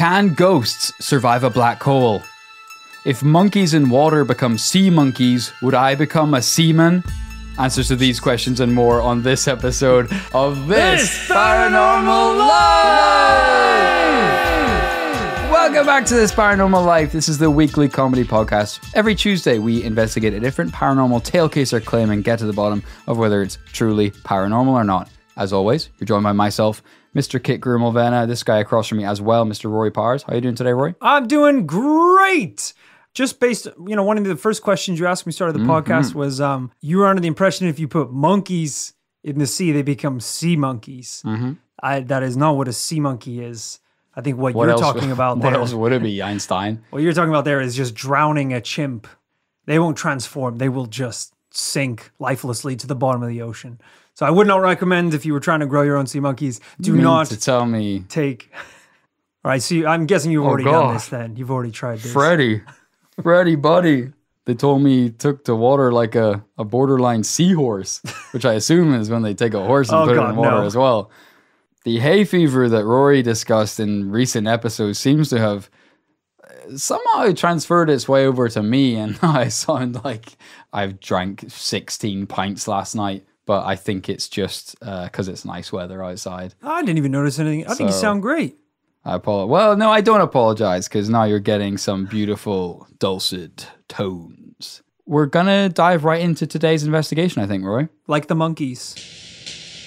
Can ghosts survive a black hole? If monkeys in water become sea monkeys, would I become a seaman? Answers to these questions and more on this episode of This Paranormal Life! Welcome back to This Paranormal Life. This is the weekly comedy podcast. Every Tuesday, we investigate a different paranormal tale, case, or claim and get to the bottom of whether it's truly paranormal or not. As always, you're joined by myself, Mr. Kit Grumelvena, this guy across from me as well, Mr. Rory Powers. How are you doing today, Rory? I'm doing great. Just based, one of the first questions you asked me started the podcast was, you were under the impression if you put monkeys in the sea, they become sea monkeys. That is not what a sea monkey is. I think what you're talking about there. What else would it be, Einstein? What you're talking about there is just drowning a chimp. They won't transform. They will just sink lifelessly to the bottom of the ocean. So I would not recommend, if you were trying to grow your own sea monkeys, do not to tell me. Take. All right, so I'm guessing you've already done this then. You've already tried this. Freddy, buddy. They told me he took to water like a borderline seahorse, which I assume is when they take a horse and put it in water as well. The hay fever that Rory discussed in recent episodes seems to have somehow transferred its way over to me, and I sound like I've drank 16 pints last night. But I think it's just because it's nice weather outside. I didn't even notice anything. I think you sound great. I apologize. Well, no, I don't apologize because now you're getting some beautiful dulcet tones. We're going to dive right into today's investigation, I think, Roy. Like the monkeys.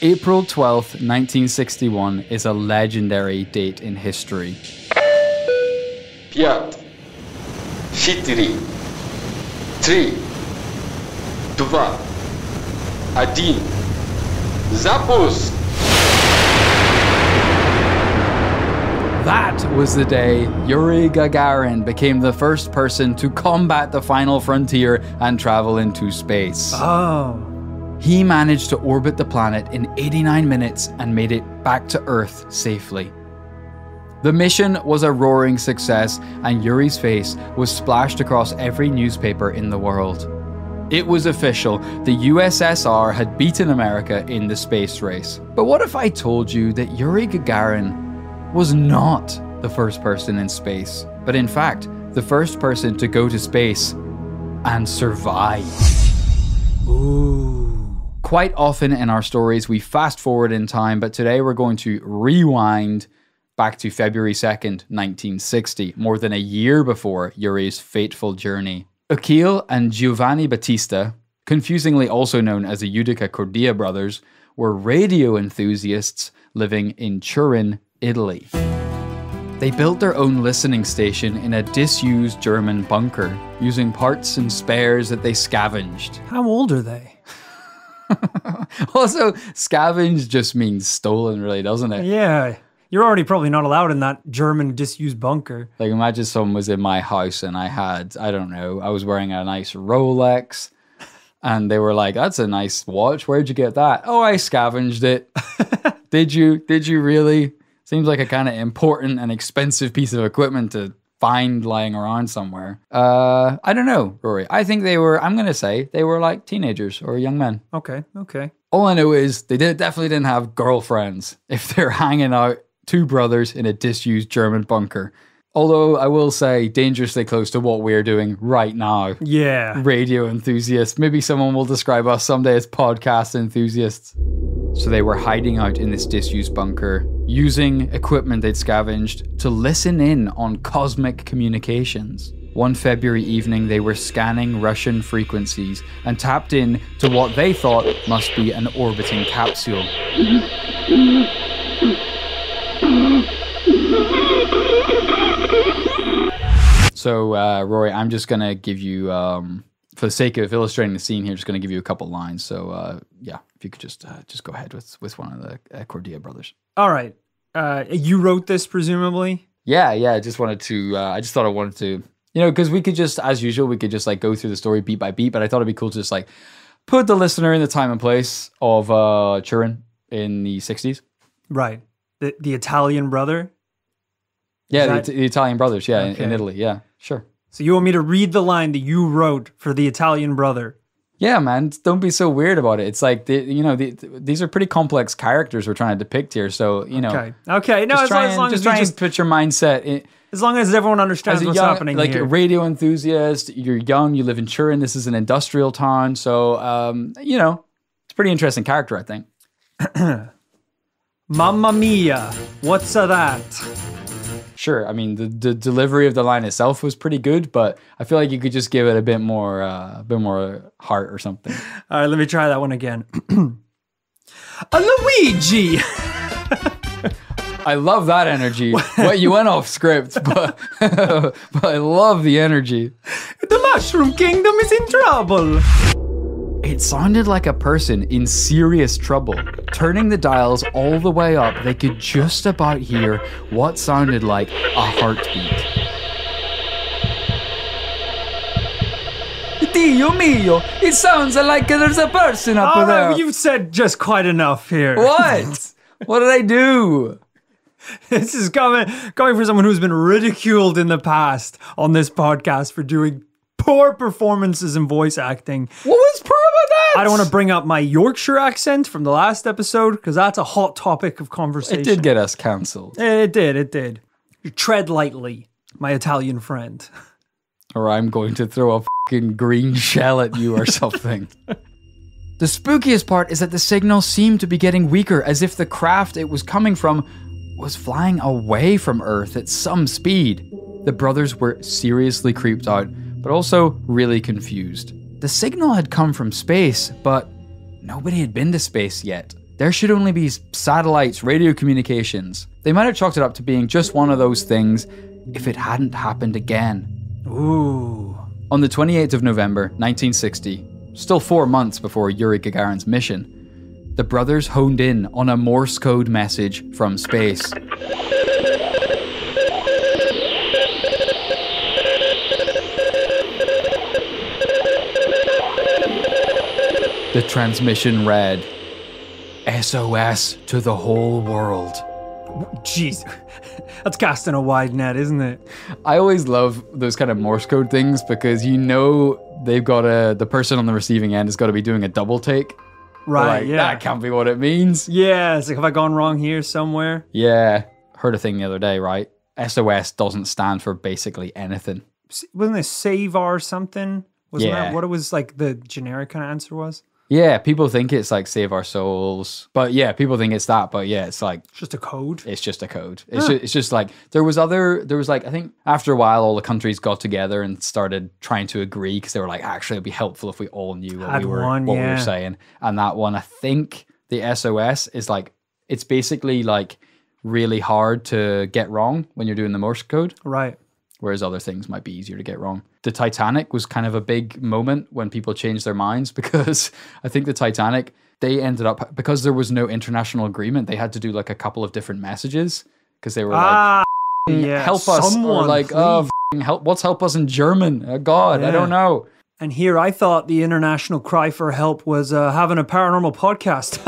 April 12th, 1961 is a legendary date in history. 5, 4, 3, 2, Один. Запуск! That was the day Yuri Gagarin became the first person to combat the final frontier and travel into space. Oh. He managed to orbit the planet in 89 minutes and made it back to Earth safely. The mission was a roaring success, and Yuri's face was splashed across every newspaper in the world. It was official, the USSR had beaten America in the space race. But what if I told you that Yuri Gagarin was not the first person in space, but in fact, the first person to go to space and survive? Ooh. Quite often in our stories, we fast forward in time, but today we're going to rewind back to February 2nd, 1960, more than a year before Yuri's fateful journey. Achille and Giovanni Battista, confusingly also known as the Utica Cordia brothers, were radio enthusiasts living in Turin, Italy. They built their own listening station in a disused German bunker, using parts and spares that they scavenged. How old are they? Also, scavenged just means stolen, really, doesn't it? Yeah. You're already probably not allowed in that German disused bunker. Like, imagine someone was in my house and I had, I don't know, I was wearing a nice Rolex and they were like, that's a nice watch. Where'd you get that? Oh, I scavenged it. Did you really? Seems like a kind of important and expensive piece of equipment to find lying around somewhere. I don't know, Rory. I think I'm going to say they were like teenagers or young men. Okay. All I know is they definitely didn't have girlfriends if they're hanging out. Two brothers in a disused German bunker. Although I will say dangerously close to what we're doing right now. Yeah. Radio enthusiasts. Maybe someone will describe us someday as podcast enthusiasts. So they were hiding out in this disused bunker, using equipment they'd scavenged to listen in on cosmic communications. One February evening, they were scanning Russian frequencies and tapped in to what they thought must be an orbiting capsule. So, Rory, I'm just going to give you, for the sake of illustrating the scene here, just going to give you a couple lines. So, yeah, if you could just go ahead with one of the Cordia brothers. All right. You wrote this, presumably? Yeah. I just thought I wanted to, because we could just, as usual, we could just like go through the story beat by beat, but I thought it'd be cool to just like put the listener in the time and place of Turin in the 60s. Right. The Italian brother? Yeah, the Italian brothers, yeah, okay. in Italy, yeah, sure. So you want me to read the line that you wrote for the Italian brother? Yeah, man, don't be so weird about it. It's like, these are pretty complex characters we're trying to depict here. So, Okay. No, as long as try and put your mindset in. As long as everyone understands what's happening like here. a radio enthusiast, you're young, you live in Turin, this is an industrial town. So, it's a pretty interesting character, I think. Mamma mia, what's that? Sure, I mean, the delivery of the line itself was pretty good, but I feel like you could just give it a bit more heart or something. All right, let me try that one again. A Luigi! I love that energy. Well, you went off script, but I love the energy. The Mushroom Kingdom is in trouble. It sounded like a person in serious trouble. Turning the dials all the way up, they could just about hear what sounded like a heartbeat. Dio mio, it sounds like there's a person up there. You've said just quite enough here. What? What did I do? This is coming from someone who's been ridiculed in the past on this podcast for doing poor performances in voice acting. What was poor about that? I don't want to bring up my Yorkshire accent from the last episode because that's a hot topic of conversation. It did get us cancelled. It did. Tread lightly, my Italian friend. Or I'm going to throw a fucking green shell at you or something. The spookiest part is that the signal seemed to be getting weaker, as if the craft it was coming from was flying away from Earth at some speed. The brothers were seriously creeped out, but also really confused. The signal had come from space, but nobody had been to space yet. There should only be satellites, radio communications. They might have chalked it up to being just one of those things if it hadn't happened again. Ooh. On the 28th of November, 1960, still 4 months before Yuri Gagarin's mission, the brothers honed in on a Morse code message from space. The transmission read, SOS to the whole world. Jeez, that's casting a wide net, isn't it? I always love those kind of Morse code things because they've got the person on the receiving end has got to be doing a double take. Right, like, yeah. That can't be what it means. Yeah, it's like, have I gone wrong here somewhere? Yeah, heard a thing the other day, right? SOS doesn't stand for basically anything. Wasn't it save or something? Wasn't Yeah. that what it was like the generic kind of answer was? Yeah, people think it's like save our souls. But yeah, people think it's that. But yeah, it's like... It's just a code? It's just a code. It's just like... There was like, I think after a while, all the countries got together and started trying to agree because they were like, actually, it'd be helpful if we all knew what we were saying. And that one, I think the SOS is like... It's basically like really hard to get wrong when you're doing the Morse code. Right. Whereas other things might be easier to get wrong. The Titanic was kind of a big moment when people changed their minds because I think the Titanic, they ended up, because there was no international agreement, they had to do like a couple of different messages because they were help us. Someone, or like, help, what's help us in German? Oh God, I don't know. And here I thought the international cry for help was having a paranormal podcast.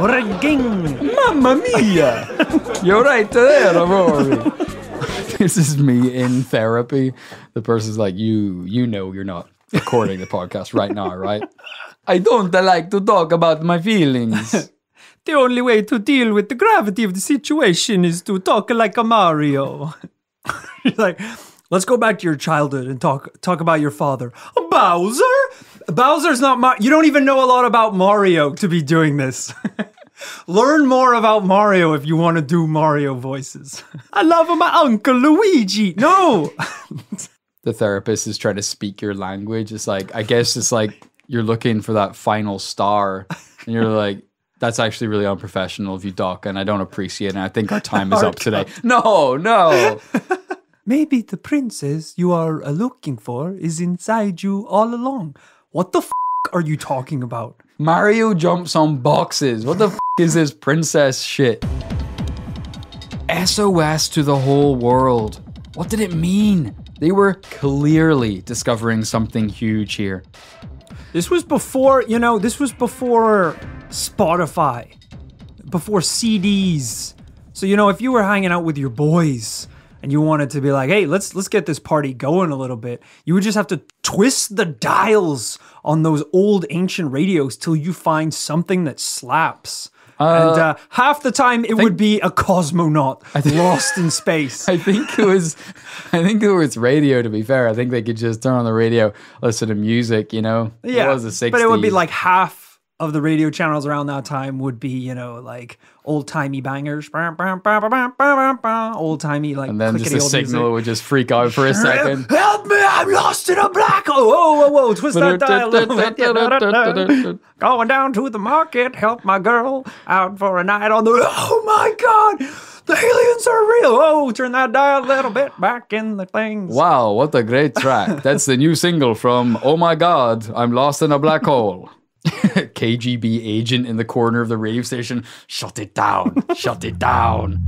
Ring! Mamma mia! You're right there, Rory. This is me in therapy. The person's like, you know you're not recording the podcast right now, right? I don't like to talk about my feelings. The only way to deal with the gravity of the situation is to talk like a Mario. You're like, let's go back to your childhood and talk about your father. Bowser? Bowser's not you don't even know a lot about Mario to be doing this. Learn more about Mario if you want to do Mario voices. I love my Uncle Luigi. No! The therapist is trying to speak your language. It's like, I guess it's like you're looking for that final star. And you're like, that's actually really unprofessional of you, Doc, and I don't appreciate it. And I think our time is up today. No. Maybe the princess you are looking for is inside you all along. What the are you talking about? Mario jumps on boxes. What the is this princess shit? SOS to the whole world. What did it mean? They were clearly discovering something huge here. This was before, before Spotify, before CDs. So, if you were hanging out with your boys and you wanted to be like, hey, let's get this party going a little bit, you would just have to twist the dials on those old ancient radios till you find something that slaps. And half the time it would be a cosmonaut lost in space. I think it was radio, to be fair. I think they could just turn on the radio, listen to music, Yeah, it was the 60s. but it would be like half of the radio channels around that time would be, like old-timey bangers. Old-timey, like, and then just the signal music. would just freak out for a second. Help me, I'm lost in a black hole. Whoa, twist that dial a little bit. Going down to the market, help my girl out for a night on the... Oh my God, the aliens are real. Oh, turn that dial a little bit back in the things. Wow, what a great track. That's the new single from Oh My God, I'm Lost in a Black Hole. KGB agent in the corner of the radio station. Shut it down. Shut it down.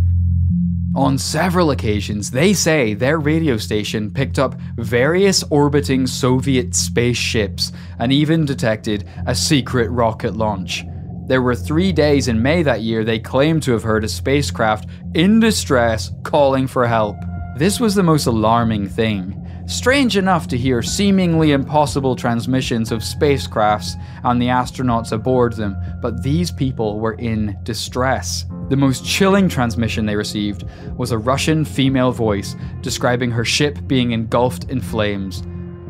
On several occasions, they say their radio station picked up various orbiting Soviet spaceships and even detected a secret rocket launch. There were 3 days in May that year they claimed to have heard a spacecraft in distress calling for help. This was the most alarming thing. Strange enough to hear seemingly impossible transmissions of spacecrafts and the astronauts aboard them, but these people were in distress. The most chilling transmission they received was a Russian female voice describing her ship being engulfed in flames.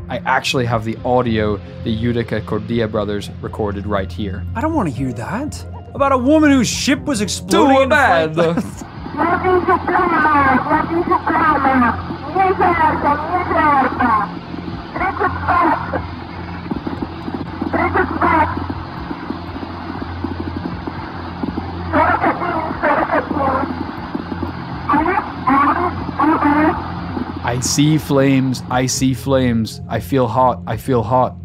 I actually have the audio the Yudica Cordia brothers recorded right here. I don't want to hear that. About a woman whose ship was exploding in bad. I see flames, I see flames. I feel hot, I feel hot.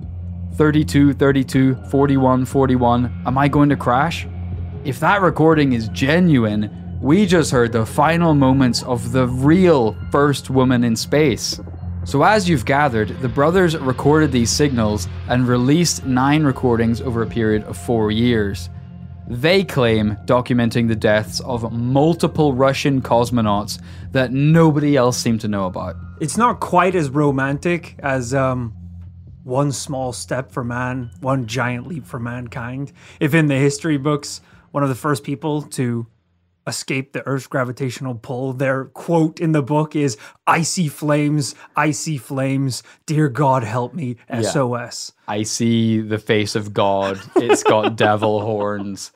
32, 32, 41, 41. Am I going to crash? If that recording is genuine, we just heard the final moments of the real first woman in space. So as you've gathered, the brothers recorded these signals and released 9 recordings over a period of 4 years. They claim documenting the deaths of multiple Russian cosmonauts that nobody else seemed to know about. It's not quite as romantic as one small step for man, one giant leap for mankind. If in the history books, one of the first people to escape the Earth's gravitational pull, their quote in the book is, I see flames, dear God help me, SOS. I see the face of God, it's got devil horns.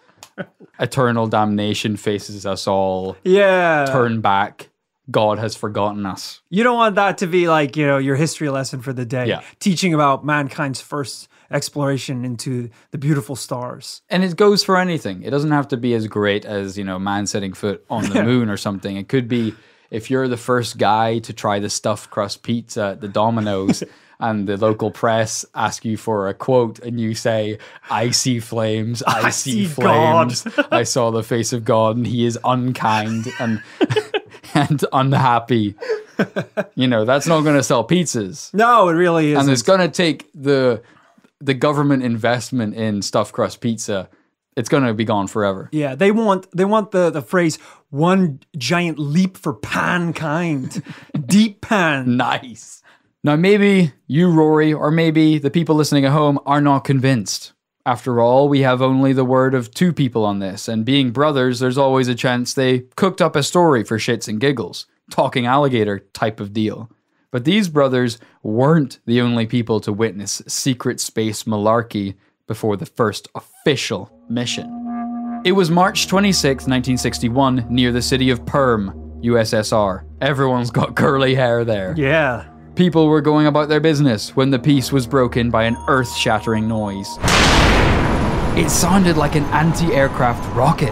Eternal damnation faces us all. Yeah. Turn back. God has forgotten us. You don't want that to be like, your history lesson for the day. Yeah. Teaching about mankind's first exploration into the beautiful stars. And it goes for anything. It doesn't have to be as great as, man setting foot on the moon or something. It could be if you're the first guy to try the stuffed crust pizza at the Domino's and the local press ask you for a quote and you say, I see flames, I see flames. I saw the face of God and he is unkind and unhappy. That's not going to sell pizzas. No, it really isn't. And it's going to take the government investment in stuffed crust pizza. It's going to be gone forever. Yeah, they want the phrase, one giant leap for pankind. Deep pan. Nice. Now, maybe you, Rory, or maybe the people listening at home are not convinced. After all, we have only the word of 2 people on this, and being brothers, there's always a chance they cooked up a story for shits and giggles. Talking alligator type of deal. But these brothers weren't the only people to witness secret space malarkey before the first official mission. It was March 26, 1961, near the city of Perm, USSR. Everyone's got curly hair there. Yeah. People were going about their business when the peace was broken by an earth-shattering noise. It sounded like an anti-aircraft rocket.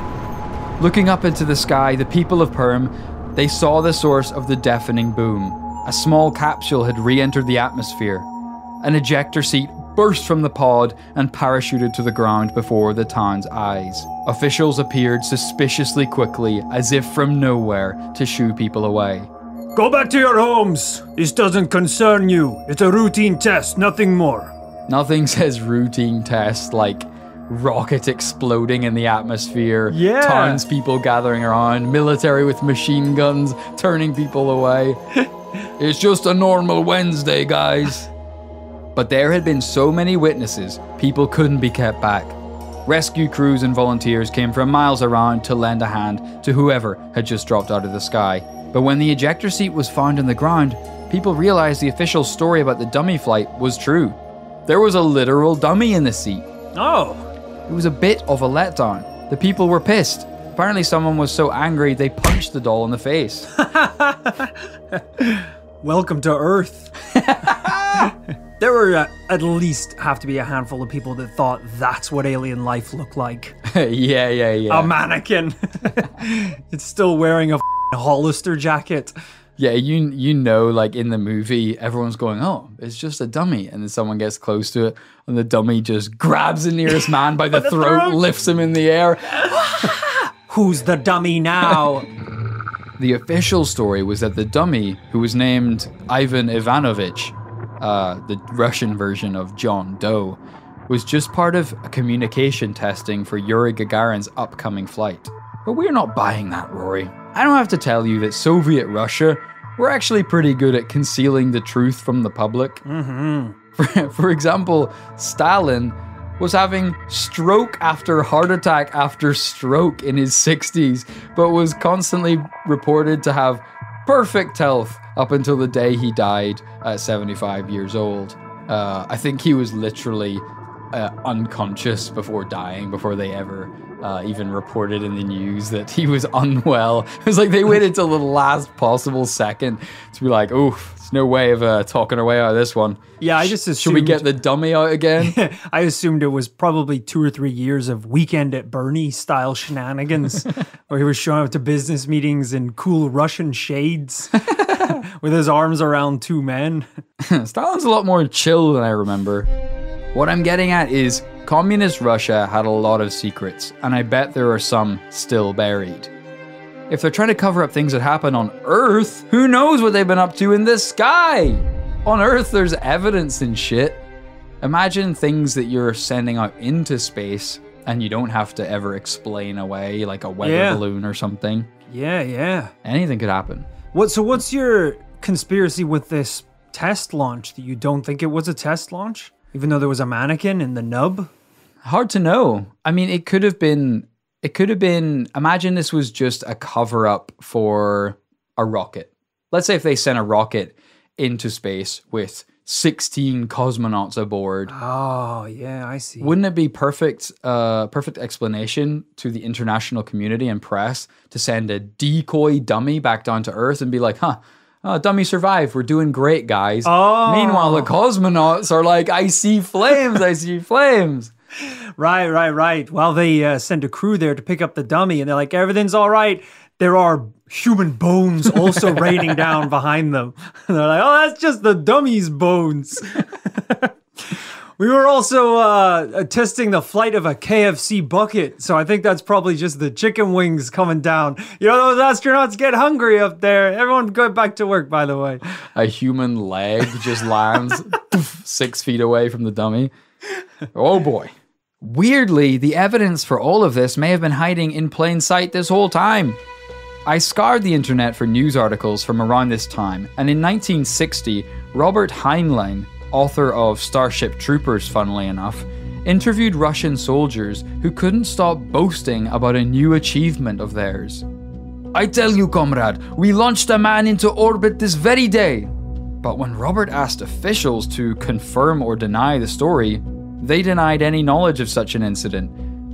Looking up into the sky, the people of Perm, they saw the source of the deafening boom. A small capsule had re-entered the atmosphere. An ejector seat burst from the pod and parachuted to the ground before the town's eyes. Officials appeared suspiciously quickly, as if from nowhere, to shoo people away. Go back to your homes. This doesn't concern you. It's a routine test, nothing more. Nothing says routine test like rocket exploding in the atmosphere, Yeah. townspeople gathering around, military with machine guns turning people away. It's just a normal Wednesday, guys. But there had been so many witnesses, people couldn't be kept back. Rescue crews and volunteers came from miles around to lend a hand to whoever had just dropped out of the sky. But when the ejector seat was found in the ground, people realized the official story about the dummy flight was true. There was a literal dummy in the seat. Oh. It was a bit of a letdown. The people were pissed. Apparently someone was so angry they punched the doll in the face. Welcome to Earth. There were at least have to be a handful of people that thought that's what alien life looked like. Yeah. A mannequin. It's still wearing a Hollister jacket. Yeah, you know, like in the movie, everyone's going, oh, it's just a dummy. And then someone gets close to it, and the dummy just grabs the nearest man by the throat, lifts him in the air. Who's the dummy now? The official story was that the dummy, who was named Ivan Ivanovich, the Russian version of John Doe, was just part of a communication testing for Yuri Gagarin's upcoming flight. But we're not buying that, Rory. I don't have to tell you that Soviet Russia were actually pretty good at concealing the truth from the public. Mm-hmm. For example, Stalin was having stroke after heart attack after stroke in his 60s, but was constantly reported to have perfect health up until the day he died at 75 years old. I think he was literally unconscious before dying, before they ever even reported in the news that he was unwell. It was like they waited till the last possible second to be like, oof, there's no way of talking our way out of this one. Yeah, I just assumed... Should we get the dummy out again? I assumed it was probably 2 or 3 years of Weekend at Bernie style shenanigans where he was showing up to business meetings in cool Russian shades with his arms around 2 men. Stalin's a lot more chill than I remember. What I'm getting at is communist Russia had a lot of secrets, and I bet there are some still buried. If they're trying to cover up things that happen on Earth, who knows what they've been up to in the sky? On Earth, there's evidence and shit. Imagine things that you're sending out into space and you don't have to ever explain away, like a weather balloon or something. Yeah. Anything could happen. So what's your conspiracy with this test launch that you don't think it was a test launch? Even though there was a mannequin in the nub? Hard to know. I mean, it could have been, imagine this was just a cover up for a rocket. Let's say if they sent a rocket into space with 16 cosmonauts aboard. Oh, yeah, I see. Wouldn't it be perfect explanation to the international community and press to send a decoy dummy back down to Earth and be like, dummy survived. We're doing great, guys. Oh. Meanwhile, the cosmonauts are like, I see flames, I see flames. Right. Well, they send a crew there to pick up the dummy, and they're like, everything's all right. There are human bones also raining down behind them. And they're like, oh, that's just the dummy's bones. We were also testing the flight of a KFC bucket, so I think that's probably just the chicken wings coming down. You know, those astronauts get hungry up there. Everyone go back to work, by the way. A human leg just lands 6 feet away from the dummy. Oh boy. Weirdly, the evidence for all of this may have been hiding in plain sight this whole time. I scoured the internet for news articles from around this time, and in 1960, Robert Heinlein, author of Starship Troopers, funnily enough, interviewed Russian soldiers who couldn't stop boasting about a new achievement of theirs. I tell you, comrade, we launched a man into orbit this very day. But when Robert asked officials to confirm or deny the story, they denied any knowledge of such an incident.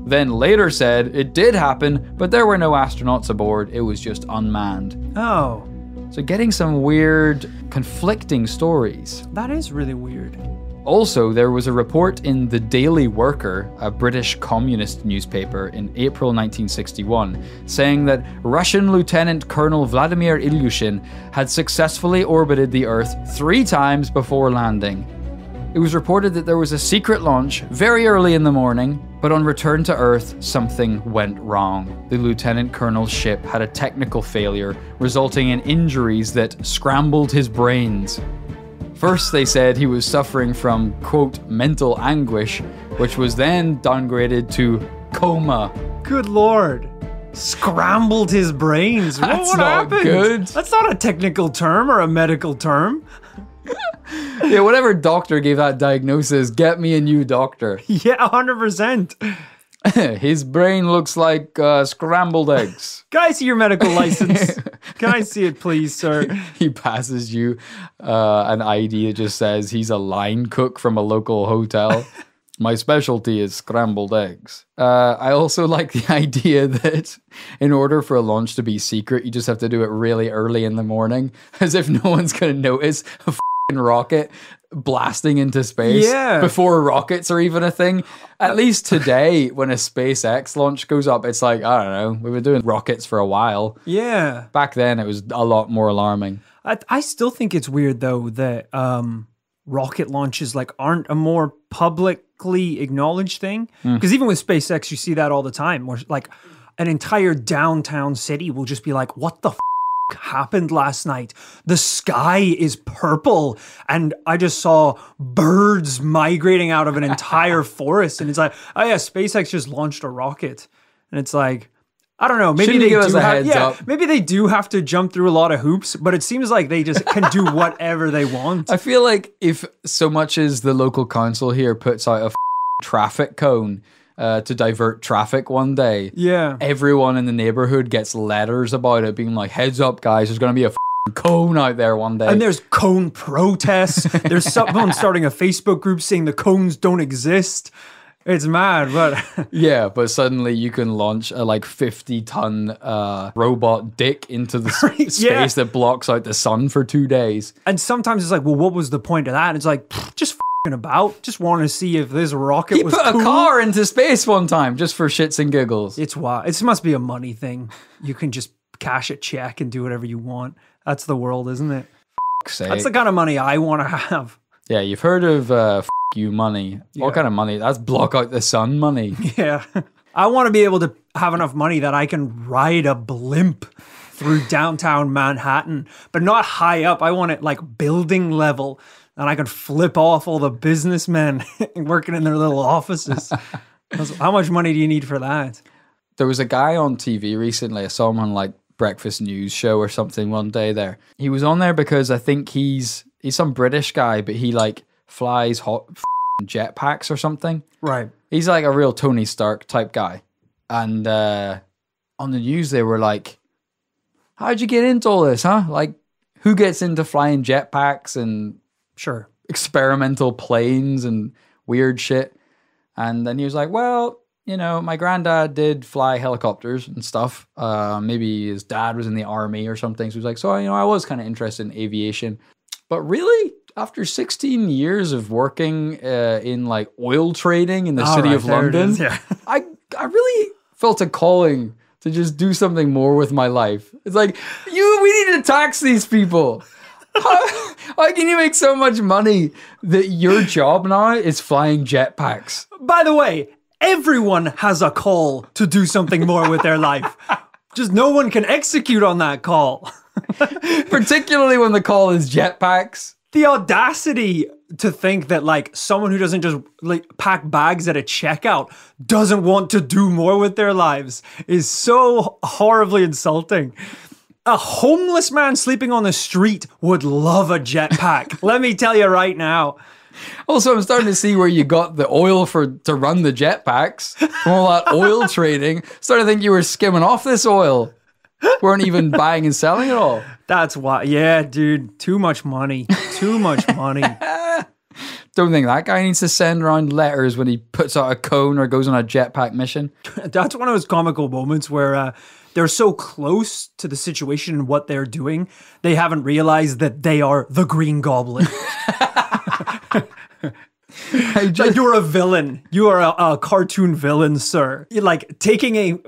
Then later said it did happen, but there were no astronauts aboard, it was just unmanned. Oh. So getting some weird, conflicting stories. That is really weird. Also, there was a report in The Daily Worker, a British communist newspaper, in April 1961, saying that Russian Lieutenant Colonel Vladimir Ilyushin had successfully orbited the Earth 3 times before landing. It was reported that there was a secret launch very early in the morning, but on return to Earth, something went wrong. The Lieutenant Colonel's ship had a technical failure, resulting in injuries that scrambled his brains. First, they said he was suffering from, quote, mental anguish, which was then downgraded to coma. Good Lord. Scrambled his brains. That's what not happened? good. That's not a technical term or a medical term. Yeah, whatever doctor gave that diagnosis, get me a new doctor. Yeah, 100%. His brain looks like scrambled eggs. Can I see your medical license? Can I see it, please, sir? He passes you an ID that just says he's a line cook from a local hotel. My specialty is scrambled eggs. I also like the idea that in order for a launch to be secret, you just have to do it really early in the morning, as if no one's going to notice a f***ing rocket blasting into space before rockets are even a thing. At least today, when a SpaceX launch goes up, it's like, I don't know, we've been doing rockets for a while. Yeah. Back then, it was a lot more alarming. I still think it's weird, though, that rocket launches aren't a more publicly acknowledged thing. Because even with SpaceX, you see that all the time, where an entire downtown city will just be like, what the happened last night? The sky is purple and I just saw birds migrating out of an entire forest, and it's like, oh yeah, SpaceX just launched a rocket. And it's like, I don't know, maybe they do have, maybe they do have to jump through a lot of hoops, but it seems like they just can do whatever they want. I feel like if so much as the local council here puts out a traffic cone to divert traffic one day, everyone in the neighborhood gets letters about it being like, heads up guys, there's going to be a cone out there one day. And there's cone protests. There's someone starting a Facebook group saying the cones don't exist. It's mad, but yeah, but suddenly you can launch a 50-ton robot dick into the space that blocks out the sun for 2 days. And sometimes it's like, well, what was the point of that? And it's like, just about, just want to see if this rocket was cool. He put a car into space one time just for shits and giggles. It's wild. It must be a money thing. You can just cash a check and do whatever you want. That's the world, isn't it? That's the kind of money I want to have. Yeah, you've heard of you money. What kind of money? That's block out the sun money. Yeah. I want to be able to have enough money that I can ride a blimp through downtown Manhattan, but not high up. I want it building level, and I can flip off all the businessmen working in their little offices. How much money do you need for that? There was a guy on TV recently. I saw him on Breakfast News show or something one day there. He was on there because I think he's some British guy, but he flies jetpacks or something. Right. He's a real Tony Stark type guy. And on the news they were like, how'd you get into all this, huh? Who gets into flying jetpacks and experimental planes and weird shit? And then he was like, well, my granddad did fly helicopters and stuff. Maybe his dad was in the army or something. So he was like, so, I was kind of interested in aviation. But really, after 16 years of working in oil trading in the city of London, I really felt a calling to just do something more with my life. It's we need to tax these people. How can you make so much money that your job now is flying jetpacks? By the way, everyone has a call to do something more with their life. Just no one can execute on that call. Particularly when the call is jetpacks. The audacity to think that someone who doesn't just pack bags at a checkout doesn't want to do more with their lives is so horribly insulting. A homeless man sleeping on the street would love a jetpack. Let me tell you right now. Also, I'm starting to see where you got the oil to run the jetpacks from all that oil trading. Starting to think you were skimming off this oil. Weren't even buying and selling it all. That's why. Yeah, dude. Too much money. Too much money. Don't think that guy needs to send around letters when he puts out a cone or goes on a jetpack mission. That's one of those comical moments where they're so close to the situation and what they're doing, they haven't realized that they are the Green Goblin. You're a villain. You are a cartoon villain, sir. You're taking a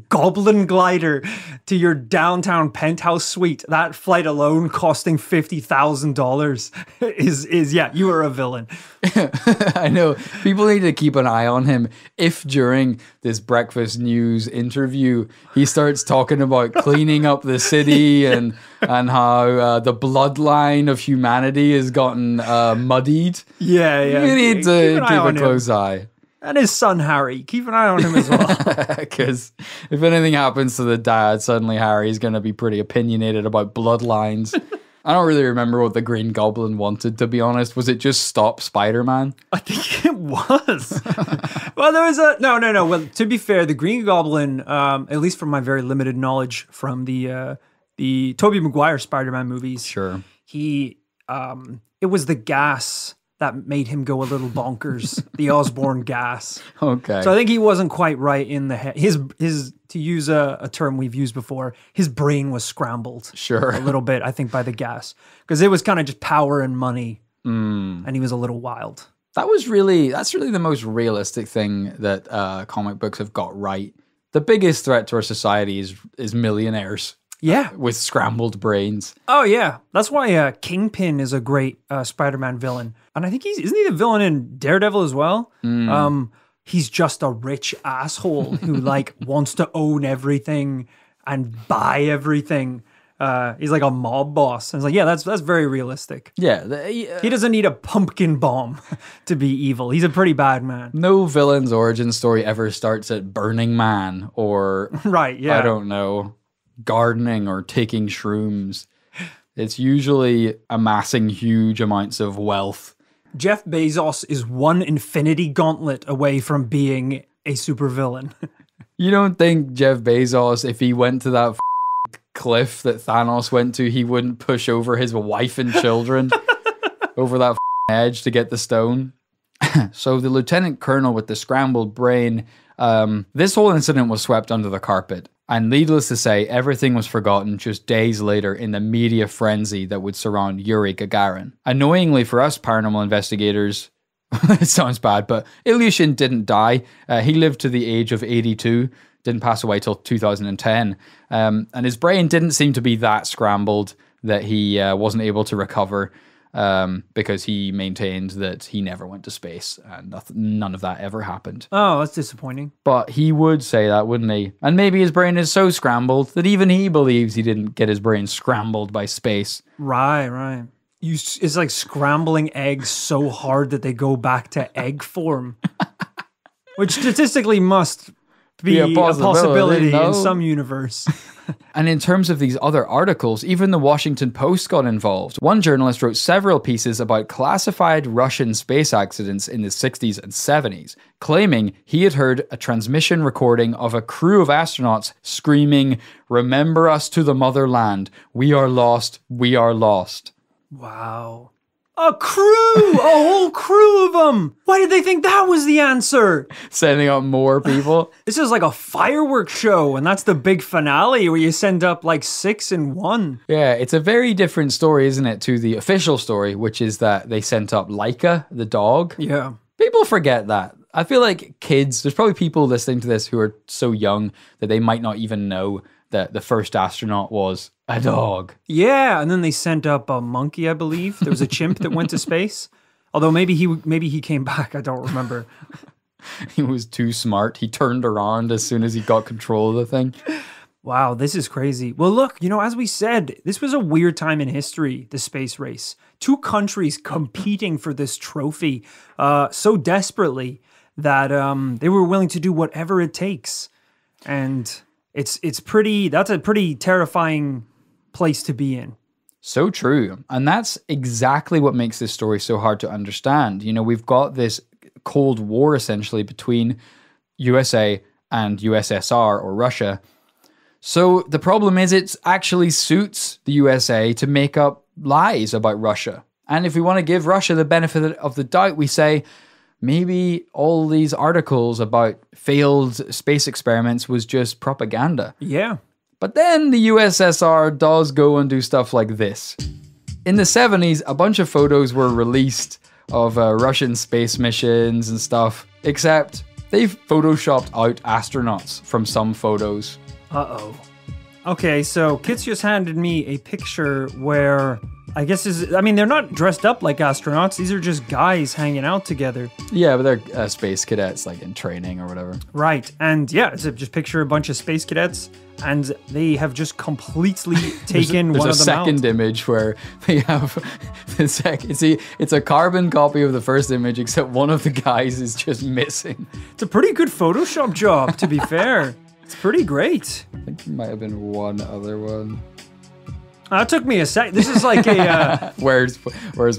goblin glider to your downtown penthouse suite. That flight alone costing $50,000 is yeah, you are a villain. I know. People need to keep an eye on him. If during this breakfast news interview, he starts talking about cleaning up the city and how the bloodline of humanity has gotten muddied. Yeah. You need to keep a close eye. And his son, Harry. Keep an eye on him as well. Because if anything happens to the dad, suddenly Harry's going to be pretty opinionated about bloodlines. I don't really remember what the Green Goblin wanted, to be honest. Was it just stop Spider-Man? I think it was. Well, there was a... No. Well, to be fair, the Green Goblin, at least from my very limited knowledge from the Tobey Maguire Spider-Man movies. Sure. It was the gas that made him go a little bonkers. The Osborn gas. Okay. So I think he wasn't quite right in the head. His to use a term we've used before, his brain was scrambled. Sure. A little bit, I think, by the gas. Because it was kind of just power and money. And he was a little wild. That's really the most realistic thing that comic books have got right. The biggest threat to our society is millionaires. Yeah. With scrambled brains. Oh, yeah. That's why Kingpin is a great Spider-Man villain. And I think isn't he the villain in Daredevil as well? He's just a rich asshole who like wants to own everything and buy everything. He's like a mob boss. And it's like, yeah, that's very realistic. Yeah. He doesn't need a pumpkin bomb to be evil. He's a pretty bad man. No villain's origin story ever starts at Burning Man or right, yeah. I don't know, gardening or taking shrooms. It's usually amassing huge amounts of wealth. Jeff Bezos is one infinity gauntlet away from being a supervillain. You don't think Jeff Bezos, if he went to that cliff that Thanos went to, he wouldn't push over his wife and children over that edge to get the stone? So the lieutenant colonel with the scrambled brain, this whole incident was swept under the carpet. And needless to say, everything was forgotten just days later in the media frenzy that would surround Yuri Gagarin. Annoyingly for us paranormal investigators, it sounds bad, but Ilyushin didn't die. He lived to the age of 82, didn't pass away till 2010. And his brain didn't seem to be that scrambled that he wasn't able to recover. Because he maintained that he never went to space and none of that ever happened. Oh, that's disappointing. But he would say that, wouldn't he? And maybe his brain is so scrambled that even he believes he didn't get his brain scrambled by space. Right. It's like scrambling eggs so hard that they go back to egg form, which statistically must be a possibility in some universe. And in terms of these other articles, even the Washington Post got involved. One journalist wrote several pieces about classified Russian space accidents in the 60s and 70s, claiming he had heard a transmission recording of a crew of astronauts screaming, "Remember us to the motherland. We are lost. We are lost." Wow. A whole crew of them. Why did they think that was the answer? Sending out more people. This is like a fireworks show, and that's the big finale where you send up like 6 in 1. Yeah, it's a very different story, isn't it, to the official story, which is that they sent up Laika, the dog. Yeah. People forget that. I feel like there's probably people listening to this who are so young that they might not even know that the first astronaut was a dog. Yeah, and then they sent up a monkey, I believe. There was a chimp that went to space. Although maybe he came back. I don't remember. He was too smart. He turned around as soon as he got control of the thing. Wow, this is crazy. Well, look, as we said, this was a weird time in history, the space race. 2 countries competing for this trophy so desperately that they were willing to do whatever it takes. And that's a pretty terrifying place to be in. So true. And that's exactly what makes this story so hard to understand. We've got this Cold War essentially between USA and USSR or Russia. So the problem is it actually suits the USA to make up lies about Russia. And if we want to give Russia the benefit of the doubt, we say, maybe all these articles about failed space experiments was just propaganda. Yeah. But then the USSR does go and do stuff like this. In the 70s, a bunch of photos were released of Russian space missions and stuff, except they've photoshopped out astronauts from some photos. Uh-oh. Okay, so Kit's just handed me a picture where I guess they're not dressed up like astronauts. These are just guys hanging out together. Yeah, but they're space cadets, like in training or whatever. Right, and yeah, it's just picture a bunch of space cadets, and they have just completely taken one of them out. There's a second image where they have it's a carbon copy of the first image, except one of the guys is just missing. It's a pretty good Photoshop job, to be fair. It's pretty great. I think there might have been one other one. That took me a sec. This is like a where's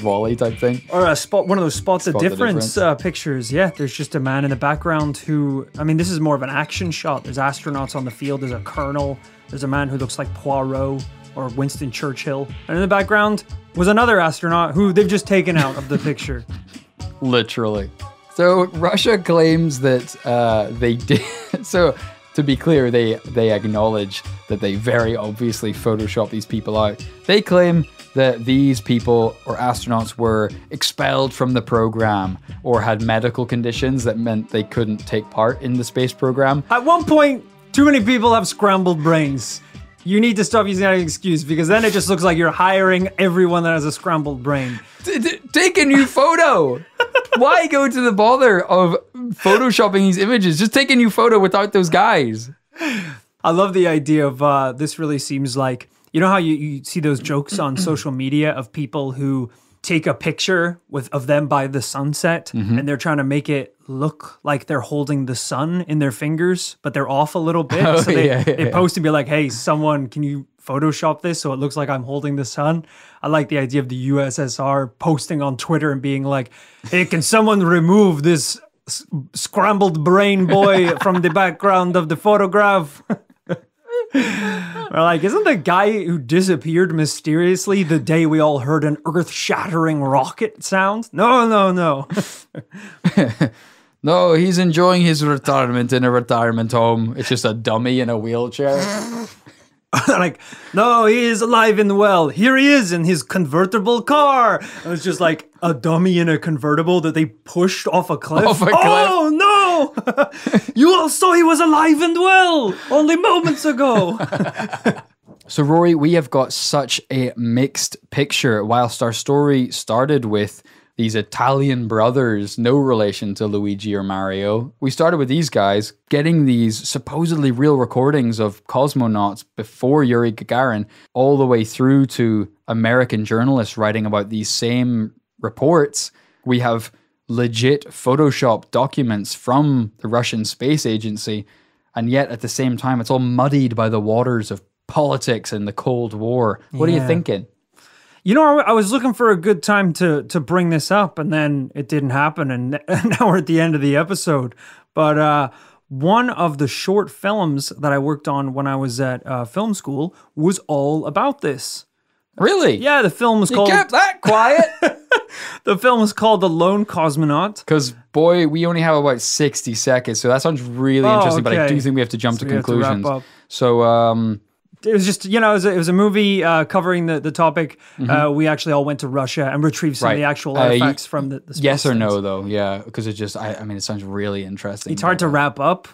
Wally type thing, or a spot, one of those spots of difference pictures. Yeah, there's just a man in the background who, this is more of an action shot. There's astronauts on the field. There's a colonel. There's a man who looks like Poirot or Winston Churchill, and in the background was another astronaut who they've just taken out of the picture. Literally. So Russia claims that they did. So. To be clear, they acknowledge that they very obviously photoshopped these people out. They claim that these people or astronauts were expelled from the program or had medical conditions that meant they couldn't take part in the space program. At one point, too many people have scrambled brains. You need to stop using that excuse, because then it just looks like you're hiring everyone that has a scrambled brain. Take a new photo. Why go to the bother of photoshopping these images? Just take a new photo without those guys. I love the idea of this really seems like, you know how you see those jokes on social media of people who take a picture of them by the sunset, and they're trying to make it look like they're holding the sun in their fingers, but they're off a little bit. So they post and be like, hey, someone, can you Photoshop this so it looks like I'm holding the sun? I like the idea of the USSR posting on Twitter and being like, hey, can someone remove this scrambled brain boy from the background of the photograph? Or like, isn't the guy who disappeared mysteriously the day we all heard an earth-shattering rocket sound? No. No, he's enjoying his retirement in a retirement home. It's just a dummy in a wheelchair. Like, no, he is alive and well. Here he is in his convertible car. And it's just like a dummy in a convertible that they pushed off a cliff. Oh, no! You all saw he was alive and well only moments ago. So, Rory, we have got such a mixed picture. Whilst our story started with these Italian brothers, no relation to Luigi or Mario. We started with these guys getting these supposedly real recordings of cosmonauts before Yuri Gagarin, all the way through to American journalists writing about these same reports. We have legit Photoshop documents from the Russian Space Agency, and yet at the same time, it's all muddied by the waters of politics and the Cold War. What are you thinking? You know, I was looking for a good time to bring this up, and then it didn't happen, and now we're at the end of the episode. But one of the short films that I worked on when I was at film school was all about this. Really? Yeah, the film was called... You kept that quiet? The film is called The Lone Cosmonaut. Because, boy, we only have about 60 seconds, so that sounds really interesting, but I do think we have to jump to conclusions. So, it was just, you know, it was a movie covering the topic. We actually all went to Russia and retrieved some of the actual artifacts from the yes or no, though, yeah, because it just, it sounds really interesting. It's hard to wrap up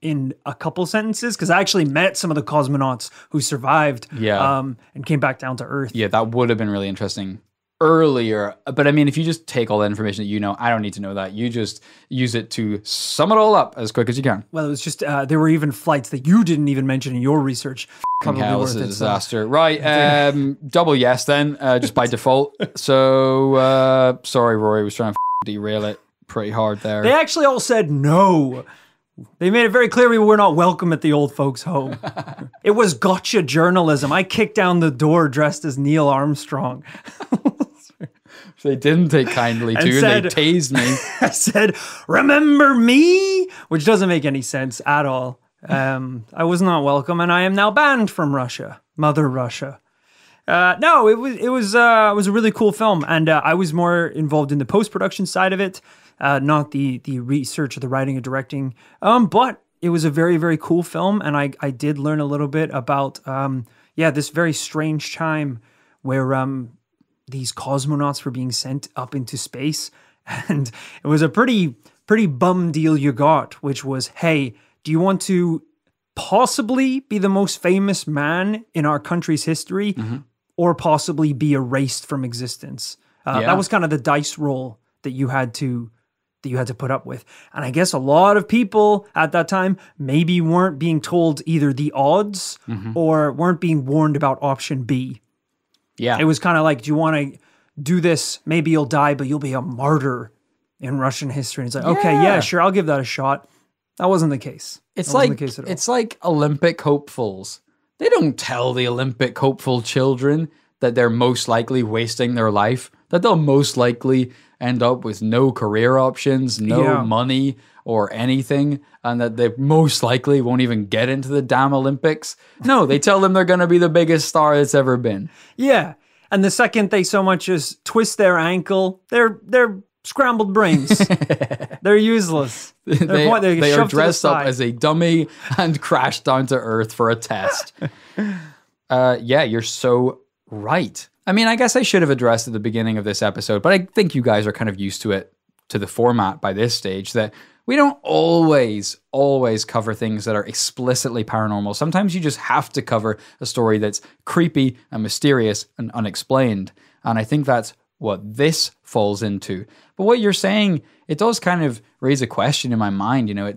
in a couple sentences, because I actually met some of the cosmonauts who survived and came back down to Earth. Yeah, that would have been really interesting earlier. But if you just take all the information that you know, I don't need to know that. You just use it to sum it all up as quick as you can. Well, it was just, there were even flights that you didn't even mention in your research. Hell, this is a disaster. Right, double yes then, just by default. So, sorry, Rory, was trying to derail it pretty hard there. They actually all said no. They made it very clear we were not welcome at the old folks' home. It was gotcha journalism. I kicked down the door dressed as Neil Armstrong. They didn't take kindly to, and they tased me. I said, "Remember me?" Which doesn't make any sense at all. I was not welcome, and I am now banned from Russia, Mother Russia. No, it was a really cool film, and I was more involved in the post-production side of it, not the research or the writing and directing. But it was a very, very cool film, and I did learn a little bit about this very strange time where these cosmonauts were being sent up into space, And it was a pretty bum deal you got, which was, hey, do you want to possibly be the most famous man in our country's history or possibly be erased from existence? That was kind of the dice roll that you had to put up with. And I guess a lot of people at that time maybe weren't being told either the odds or weren't being warned about option B. Yeah. It was kind of like, do you want to do this? Maybe you'll die, but you'll be a martyr in Russian history. And it's like, okay, yeah, sure, I'll give that a shot. That wasn't the case. It's like Olympic hopefuls. They don't tell the Olympic hopeful children that they're most likely wasting their life, that they'll most likely end up with no career options, no money or anything, and that they most likely won't even get into the damn Olympics. No, they tell them they're going to be the biggest star that's ever been. Yeah. And the second they so much as twist their ankle, they're scrambled brains. They're useless. They are dressed up as a dummy and crashed down to earth for a test. Yeah, you're so right. I mean, I guess I should have addressed at the beginning of this episode, but I think you guys are kind of used to it, to the format by this stage, that we don't always cover things that are explicitly paranormal. Sometimes you just have to cover a story that's creepy and mysterious and unexplained. And I think that's what this falls into. But what you're saying, it does kind of raise a question in my mind. You know,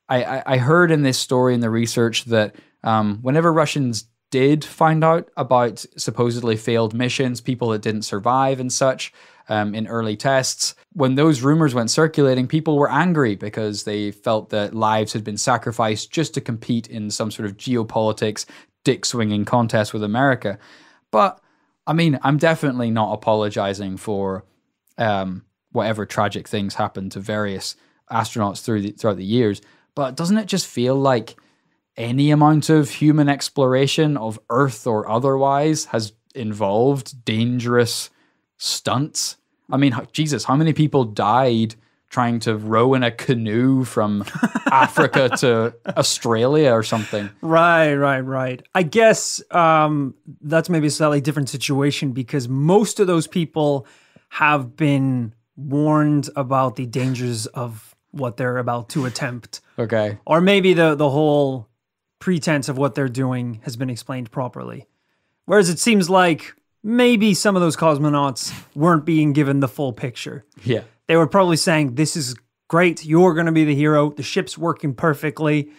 I heard in this story in the research that whenever Russians did find out about supposedly failed missions, people that didn't survive and such in early tests, when those rumors went circulating, people were angry because they felt that lives had been sacrificed just to compete in some sort of geopolitics, dick-swinging contest with America. But, I mean, I'm definitely not apologizing for whatever tragic things happened to various astronauts throughout the years, but doesn't it just feel like any amount of human exploration of Earth or otherwise has involved dangerous stunts? I mean, Jesus, how many people died trying to row in a canoe from Africa to Australia or something? Right. I guess that's maybe a slightly different situation because most of those people have been warned about the dangers of what they're about to attempt. Okay. Or maybe the whole pretense of what they're doing has been explained properly. Whereas it seems like maybe some of those cosmonauts weren't being given the full picture. Yeah. They were probably saying, this is great, you're going to be the hero, the ship's working perfectly,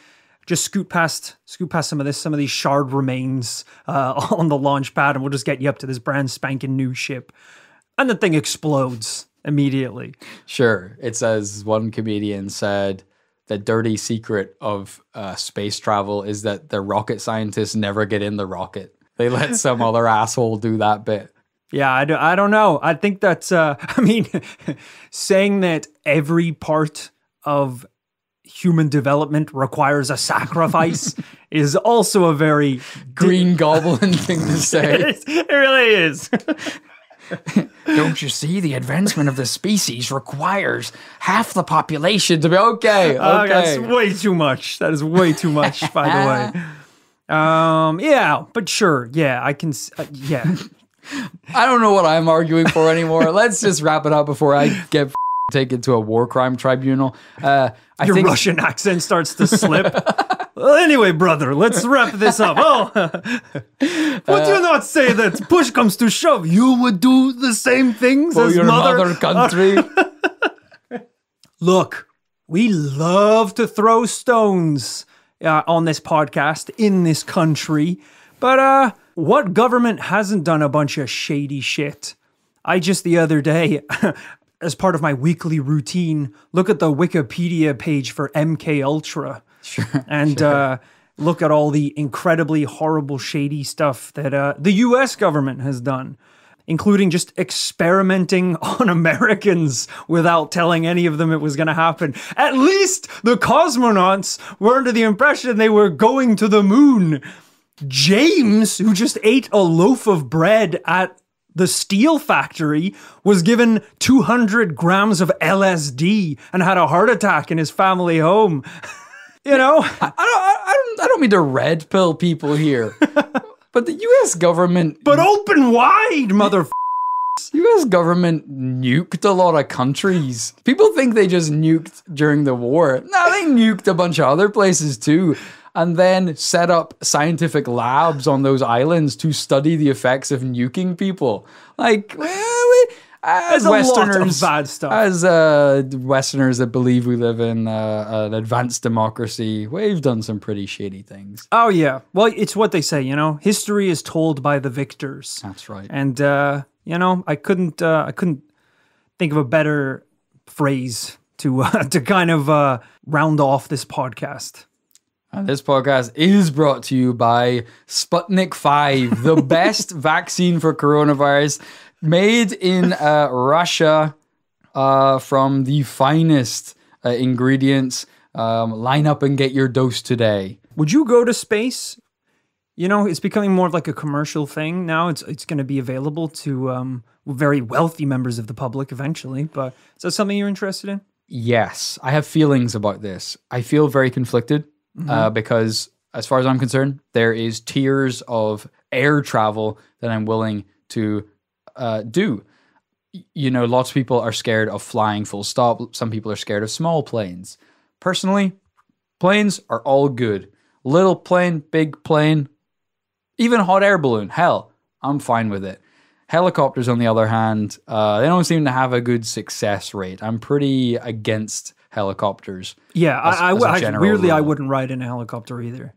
just scoot past some of these shard remains on the launch pad and we'll just get you up to this brand spanking new ship. And the thing explodes immediately. Sure. It's as one comedian said, the dirty secret of space travel is that the rocket scientists never get in the rocket. They let some other asshole do that bit. Yeah, I don't know. I think that's, saying that every part of human development requires a sacrifice is also a very Green Goblin thing to say. It really is. Don't you see? The advancement of the species requires half the population to be okay. That's way too much. That is way too much, by the way. Yeah, but sure. Yeah, I can. Yeah. I don't know what I'm arguing for anymore. Let's just wrap it up before I get taken to a war crime tribunal. Your Russian accent starts to slip. Well, anyway, brother, let's wrap this up. Would you not say that push comes to shove, you would do the same things for as your mother country? Look, we love to throw stones on this podcast in this country, but what government hasn't done a bunch of shady shit? I just the other day, as part of my weekly routine, look at the Wikipedia page for MK Ultra. Sure, and look at all the incredibly horrible, shady stuff that the U.S. government has done, including just experimenting on Americans without telling any of them it was going to happen. At least the cosmonauts were under the impression they were going to the moon. James, who just ate a loaf of bread at the steel factory, was given 200 grams of LSD and had a heart attack in his family home. You know, I don't mean to red pill people here, but the U.S. government. But open wide, U.S. government nuked a lot of countries. People think they just nuked during the war. No, they nuked a bunch of other places too. And then set up scientific labs on those islands to study the effects of nuking people. Like, as Westerners, a lot of bad stuff. As Westerners that believe we live in an advanced democracy, we've done some pretty shady things. Oh yeah, well, it's what they say. You know, history is told by the victors. That's right. And you know, I couldn't think of a better phrase to kind of round off this podcast. And this podcast is brought to you by Sputnik 5, the best vaccine for coronavirus, made in Russia from the finest ingredients. Line up and get your dose today. Would you go to space? You know, it's becoming more of like a commercial thing now. It's going to be available to very wealthy members of the public eventually. But is that something you're interested in? Yes, I have feelings about this. I feel very conflicted. Because as far as I'm concerned, there is tiers of air travel that I'm willing to do. You know, lots of people are scared of flying full stop. Some people are scared of small planes. Personally, planes are all good. Little plane, big plane, even hot air balloon. Hell, I'm fine with it. Helicopters, on the other hand, they don't seem to have a good success rate. I'm pretty against helicopters. Yeah, I weirdly, rule. I wouldn't ride in a helicopter either.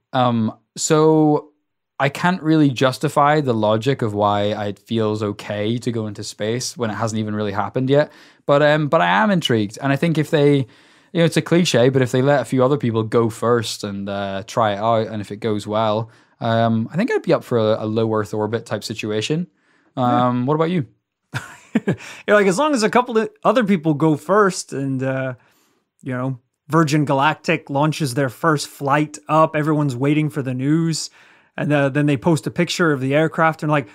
So I can't really justify the logic of why it feels okay to go into space when it hasn't even really happened yet. But I am intrigued, and I think if they, you know, it's a cliche, but if they let a few other people go first and try it out, and if it goes well, I think I'd be up for a low Earth orbit type situation. What about you? You're like, as long as a couple of other people go first and, you know, Virgin Galactic launches their first flight up, everyone's waiting for the news. And then they post a picture of the aircraft and like,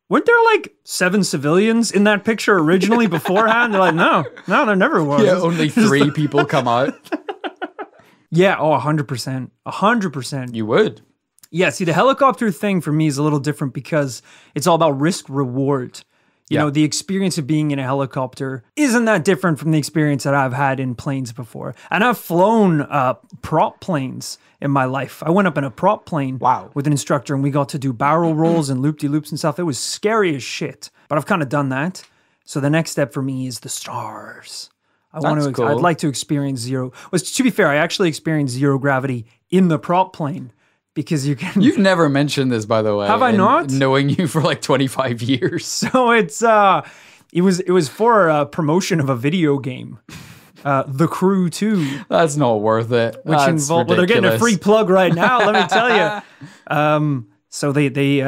weren't there like 7 civilians in that picture originally beforehand? They're like, no, there never was. Yeah, only 3 people come out. Yeah, 100%. 100%. You would. Yeah, see, the helicopter thing for me is a little different because it's all about risk reward. You know, the experience of being in a helicopter isn't that different from the experience that I've had in planes before. And I've flown prop planes in my life. I went up in a prop plane with an instructor and we got to do barrel rolls and loop-de-loops and stuff. It was scary as shit, but I've kind of done that. So the next step for me is the stars. I'd like to experience zero. Well, to be fair, I actually experienced zero gravity in the prop plane. Because you can. You've never mentioned this, by the way. Have I not? Knowing you for like 25 years. So it was for a promotion of a video game, The Crew 2. That's not worth it. Which involved. Well, they're getting a free plug right now. Let me tell you. So they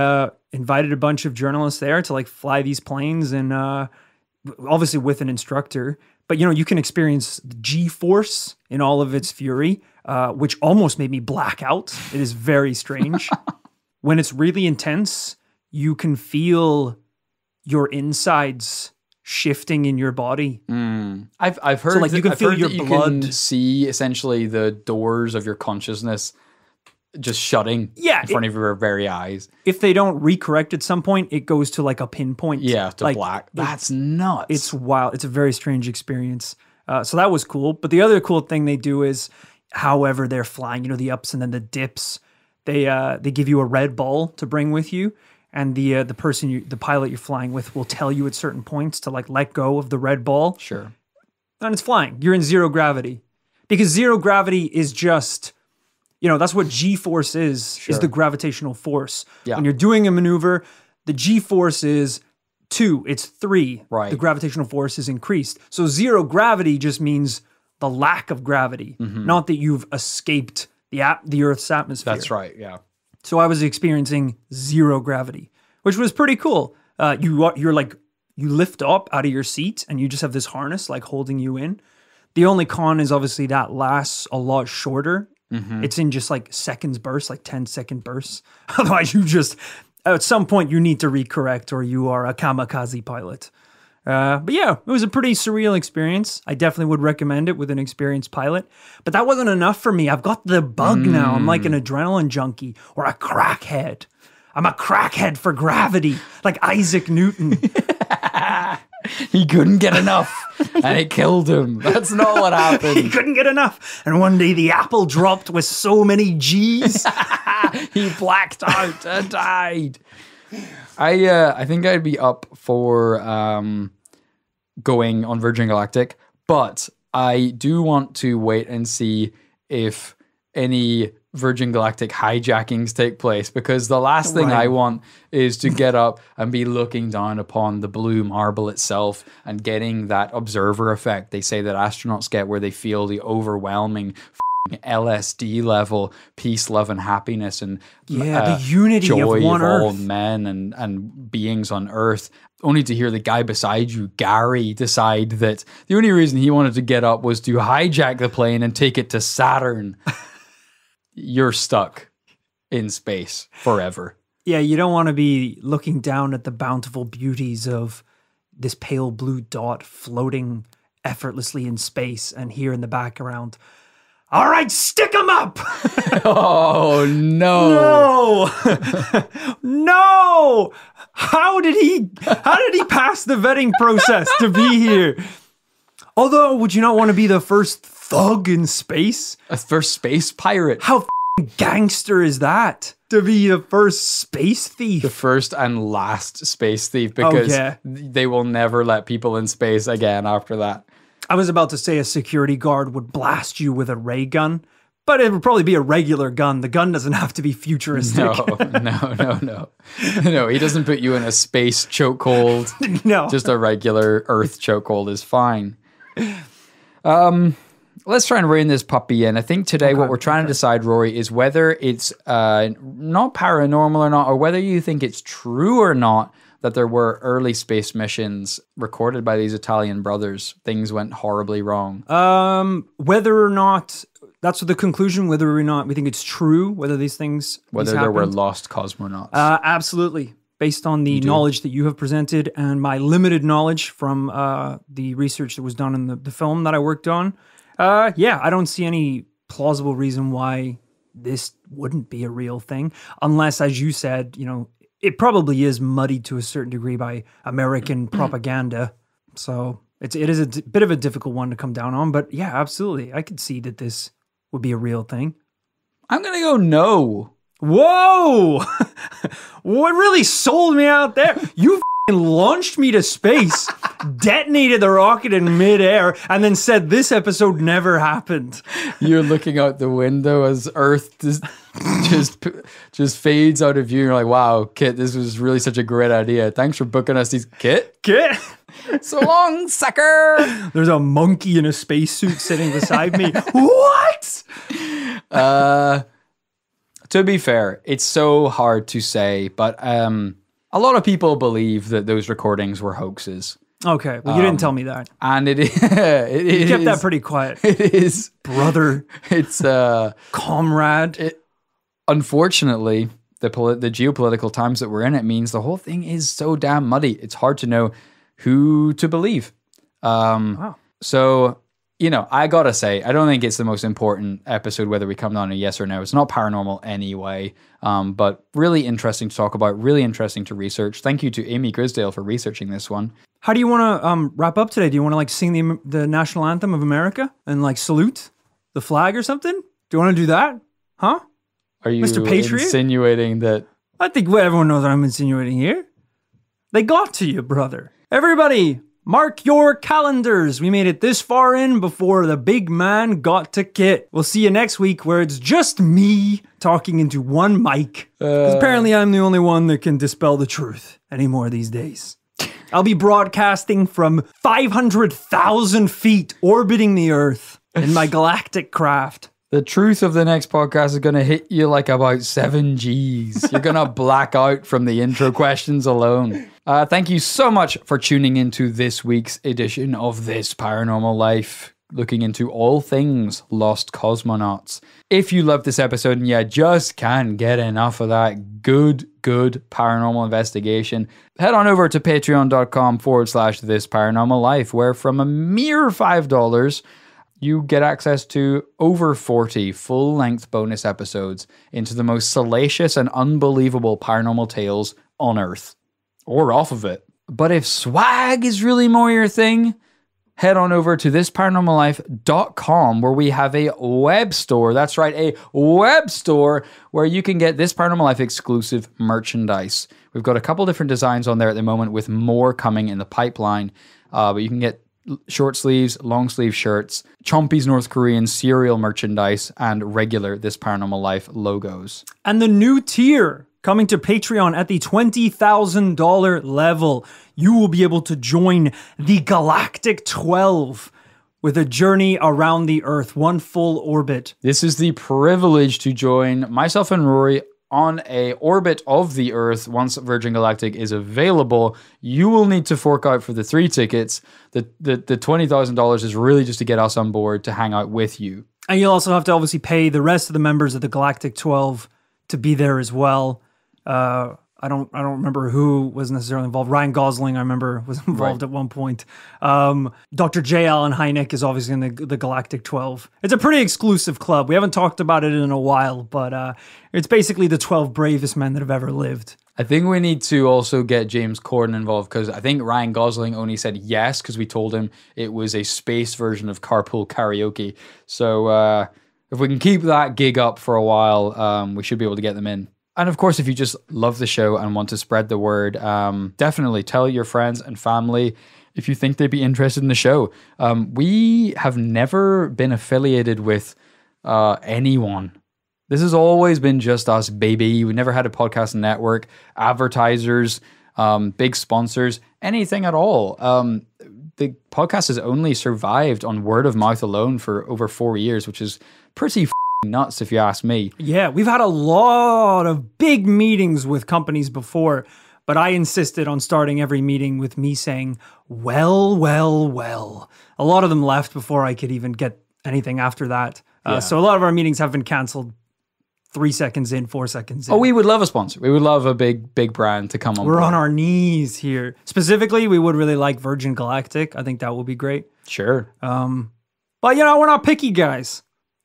invited a bunch of journalists there to like fly these planes, and obviously with an instructor. But you know, you can experience the G-force in all of its fury. Which almost made me black out. It is very strange. When it's really intense, you can feel your insides shifting in your body. I've heard, so like you can feel your blood. You can see essentially the doors of your consciousness just shutting in front of your very eyes. If they don't recorrect at some point, it goes to like a pinpoint. Yeah, to like, black. That's nuts. It's wild. It's a very strange experience. So that was cool. But the other cool thing they do is, however they're flying, you know, the ups and then the dips, they give you a Red Bull to bring with you, and the pilot you're flying with will tell you at certain points to like let go of the Red Bull. Sure. And it's flying. You're in zero gravity. Because zero gravity is just, you know, that's what G-force is the gravitational force. Yeah. When you're doing a maneuver, the G-force is 2, it's 3. Right. The gravitational force is increased. So zero gravity just means the lack of gravity, not that you've escaped the Earth's atmosphere. That's right, yeah. So I was experiencing zero gravity, which was pretty cool. You're like, you lift up out of your seat and you just have this harness like holding you in. The only con is obviously that lasts a lot shorter. It's in just like seconds bursts, like 10-second bursts. Otherwise you just, at some point you need to recorrect or you are a kamikaze pilot. But yeah, it was a pretty surreal experience. I definitely would recommend it with an experienced pilot. But that wasn't enough for me. I've got the bug now. I'm like an adrenaline junkie or a crackhead. I'm a crackhead for gravity, like Isaac Newton. He couldn't get enough, and it killed him. That's not what happened. He couldn't get enough, and one day the apple dropped with so many G's. He blacked out and died. I think I'd be up for going on Virgin Galactic, but I do want to wait and see if any Virgin Galactic hijackings take place, because the last thing I want is to get up and be looking down upon the blue marble itself and getting that observer effect they say that astronauts get, where they feel the overwhelming LSD level peace, love, and happiness, and the unity joy of one all Earth. men and beings on Earth, only to hear the guy beside you, Gary, decide that the only reason he wanted to get up was to hijack the plane and take it to Saturn. You're stuck in space forever. Yeah, you don't want to be looking down at the bountiful beauties of this pale blue dot floating effortlessly in space, and here in the background, all right, stick him up. Oh, no. No. No. How did he pass the vetting process to be here? Although, would you not want to be the first thug in space? A first space pirate. How gangster is that? To be the first space thief? The first and last space thief, because they will never let people in space again after that. I was about to say a security guard would blast you with a ray gun, but it would probably be a regular gun. The gun doesn't have to be futuristic. No. No, he doesn't put you in a space chokehold. No. Just a regular Earth chokehold is fine. Let's try and rein this puppy in. I think today what we're trying to decide, Rory, is whether it's not paranormal or not, or whether you think it's true or not that there were early space missions recorded by these Italian brothers. Things went horribly wrong. Whether or not that's the conclusion, whether or not we think it's true, whether these things whether there were lost cosmonauts. Absolutely. Based on the knowledge that you have presented and my limited knowledge from the research that was done in the film that I worked on. I don't see any plausible reason why this wouldn't be a real thing, unless, as you said, it probably is muddied to a certain degree by American propaganda. So it is a bit of a difficult one to come down on, but yeah, absolutely. I could see that this would be a real thing. I'm going to go no. Whoa! What really sold me out there? You launched me to space, detonated the rocket in midair, and then said this episode never happened. You're looking out the window as Earth just fades out of view. You're like, wow, Kit, this was really such a great idea. Thanks for booking us these... Kit? So long, sucker! There's a monkey in a spacesuit sitting beside me. What? To be fair, it's so hard to say, but a lot of people believe that those recordings were hoaxes. Okay, well, you didn't tell me that. And you kept that pretty quiet. It is. Brother. It's comrade. Unfortunately, the geopolitical times that we're in, it means the whole thing is so damn muddy. It's hard to know who to believe. Wow. So, I gotta say, I don't think it's the most important episode whether we come down to yes or no. It's not paranormal anyway, but really interesting to talk about, really interesting to research. Thank you to Amy Grisdale for researching this one. How do you want to wrap up today? Do you want to sing the national anthem of America and salute the flag or something? Do you want to do that? Huh? Are you Mr. Patriot? Insinuating that? I think everyone knows what I'm insinuating here. They got to you, brother. Everybody, mark your calendars. We made it this far in before the big man got to Kit. We'll see you next week where it's just me talking into one mic. Because apparently I'm the only one that can dispel the truth anymore these days. I'll be broadcasting from 500,000 feet orbiting the Earth in my galactic craft. The truth of the next podcast is going to hit you like about 7 Gs. You're going to black out from the intro questions alone. Thank you so much for tuning into this week's edition of This Paranormal Life, looking into all things lost cosmonauts. If you love this episode and you just can't get enough of that good paranormal investigation, head on over to patreon.com/This Paranormal Life, where from a mere $5, you get access to over 40 full-length bonus episodes into the most salacious and unbelievable paranormal tales on Earth. Or off of it. But if swag is really more your thing, head on over to thisparanormallife.com where we have a web store. That's right, a web store where you can get This Paranormal Life exclusive merchandise. We've got a couple different designs on there at the moment with more coming in the pipeline. But you can get short sleeves, long sleeve shirts, Chompy's North Korean cereal merchandise, and regular This Paranormal Life logos. And the new tier coming to Patreon at the $20,000 level, you will be able to join the Galactic 12 with a journey around the Earth, one full orbit. This is the privilege to join myself and Rory on a orbit of the Earth. Once Virgin Galactic is available, you will need to fork out for the 3 tickets. The $20,000 is really just to get us on board to hang out with you. And you'll also have to obviously pay the rest of the members of the Galactic 12 to be there as well. I don't remember who was necessarily involved. Ryan Gosling, I remember, was involved at one point. Dr. J. Allen Hynek is obviously in the Galactic 12. It's a pretty exclusive club. We haven't talked about it in a while, but it's basically the 12 bravest men that have ever lived. I think we need to also get James Corden involved because I think Ryan Gosling only said yes because we told him it was a space version of Carpool Karaoke. So if we can keep that gig up for a while, we should be able to get them in. And of course, if you just love the show and want to spread the word, definitely tell your friends and family if you think they'd be interested in the show. We have never been affiliated with anyone. This has always been just us, baby. We never had a podcast network, advertisers, big sponsors, anything at all. The podcast has only survived on word of mouth alone for over 4 years, which is pretty nuts if you ask me. Yeah, we've had a lot of big meetings with companies before, but I insisted on starting every meeting with me saying, well. A lot of them left before I could even get anything after that. So a lot of our meetings have been canceled 3 seconds in, 4 seconds in. Oh, we would love a sponsor. We would love a big brand to come on We're board. on our knees here. Specifically, we would really like Virgin Galactic. I think that would be great. Sure. But, we're not picky, guys.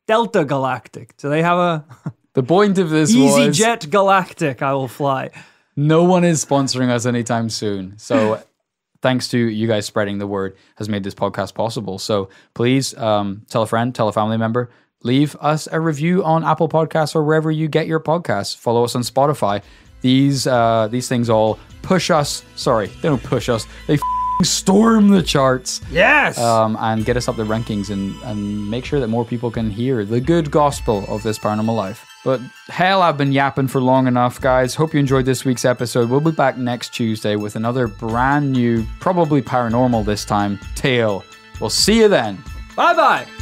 Delta Galactic. Do they have a... The point of this was... EasyJet Galactic, I will fly. No one is sponsoring us anytime soon. So thanks to you guys spreading the word has made this podcast possible. So please tell a friend, tell a family member, leave us a review on Apple Podcasts or wherever you get your podcasts. Follow us on Spotify. These things all push us. Sorry, they don't push us. They storm the charts. Yes. And get us up the rankings and make sure that more people can hear the good gospel of This Paranormal Life. But hell, I've been yapping for long enough, guys. Hope you enjoyed this week's episode. We'll be back next Tuesday with another brand new, probably paranormal this time, tale. We'll see you then. Bye-bye.